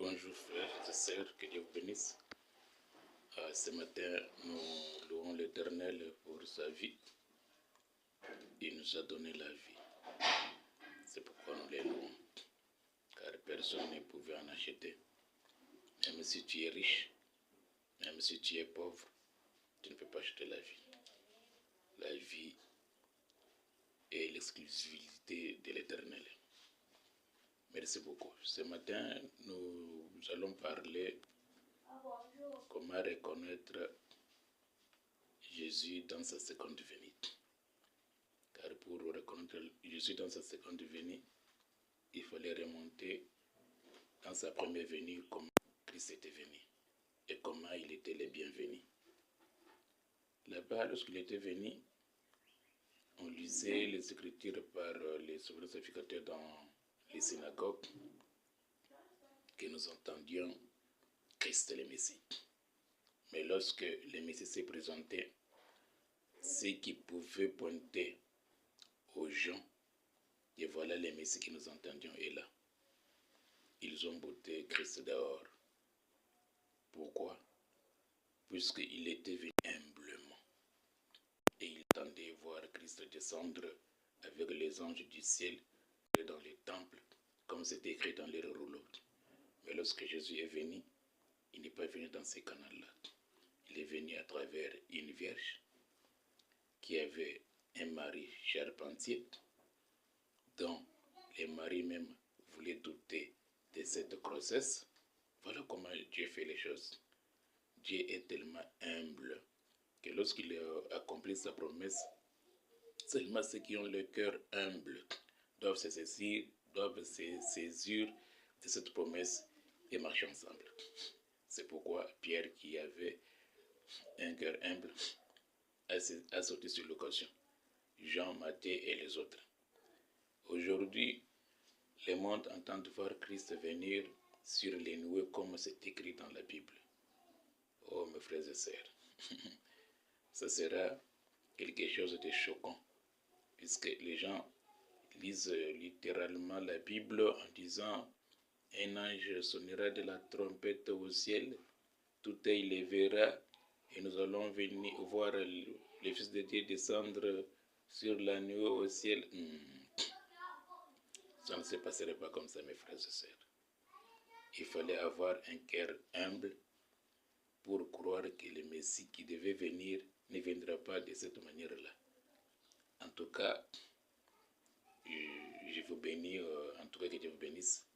Bonjour frères et sœurs, que Dieu vous bénisse. Ce matin, nous louons l'Éternel pour sa vie. Il nous a donné la vie. C'est pourquoi nous les louons. Car personne ne pouvait en acheter. Même si tu es riche, même si tu es pauvre, tu ne peux pas acheter la vie. La vie est l'exclusivité de l'Éternel. Merci beaucoup. Ce matin, nous allons parler comment reconnaître Jésus dans sa seconde venue. Car pour reconnaître Jésus dans sa seconde venue, il fallait remonter dans sa première venue comment Christ était venu et comment il était le bienvenu. Là-bas, lorsqu'il était venu, on lisait les Écritures par les souverains sacrificateurs dans les synagogues, que nous entendions Christ le Messie. Mais lorsque le Messie s'est présenté, ce qui pouvait pointer aux gens, et voilà le Messie que nous entendions est là. Ils ont botté Christ dehors. Pourquoi? Puisqu'il était venu humblement. Et il attendait voir Christ descendre avec les anges du ciel dans les temples, comme c'était écrit dans les rouleaux. Mais lorsque Jésus est venu, il n'est pas venu dans ces canaux-là. Il est venu à travers une vierge qui avait un mari charpentier, dont les maris même voulaient douter de cette grossesse. Voilà comment Dieu fait les choses. Dieu est tellement humble que lorsqu'il a accompli sa promesse, seulement ceux qui ont le cœur humble doivent se saisir de cette promesse et marcher ensemble. C'est pourquoi Pierre, qui avait un cœur humble, a sauté sur l'occasion. Jean, Matthieu et les autres. Aujourd'hui, le monde entend voir Christ venir sur les nuées comme c'est écrit dans la Bible. Oh mes frères et sœurs, ça sera quelque chose de choquant, puisque les gens lisent littéralement la Bible en disant « Un ange sonnera de la trompette au ciel, tout œil les verra, et nous allons venir voir le Fils de Dieu descendre sur la nuée au ciel. » Ça ne se passerait pas comme ça, mes frères et sœurs. Il fallait avoir un cœur humble pour croire que le Messie qui devait venir ne viendra pas de cette manière-là. En tout cas, je vous bénis, en tout cas que Dieu vous bénisse.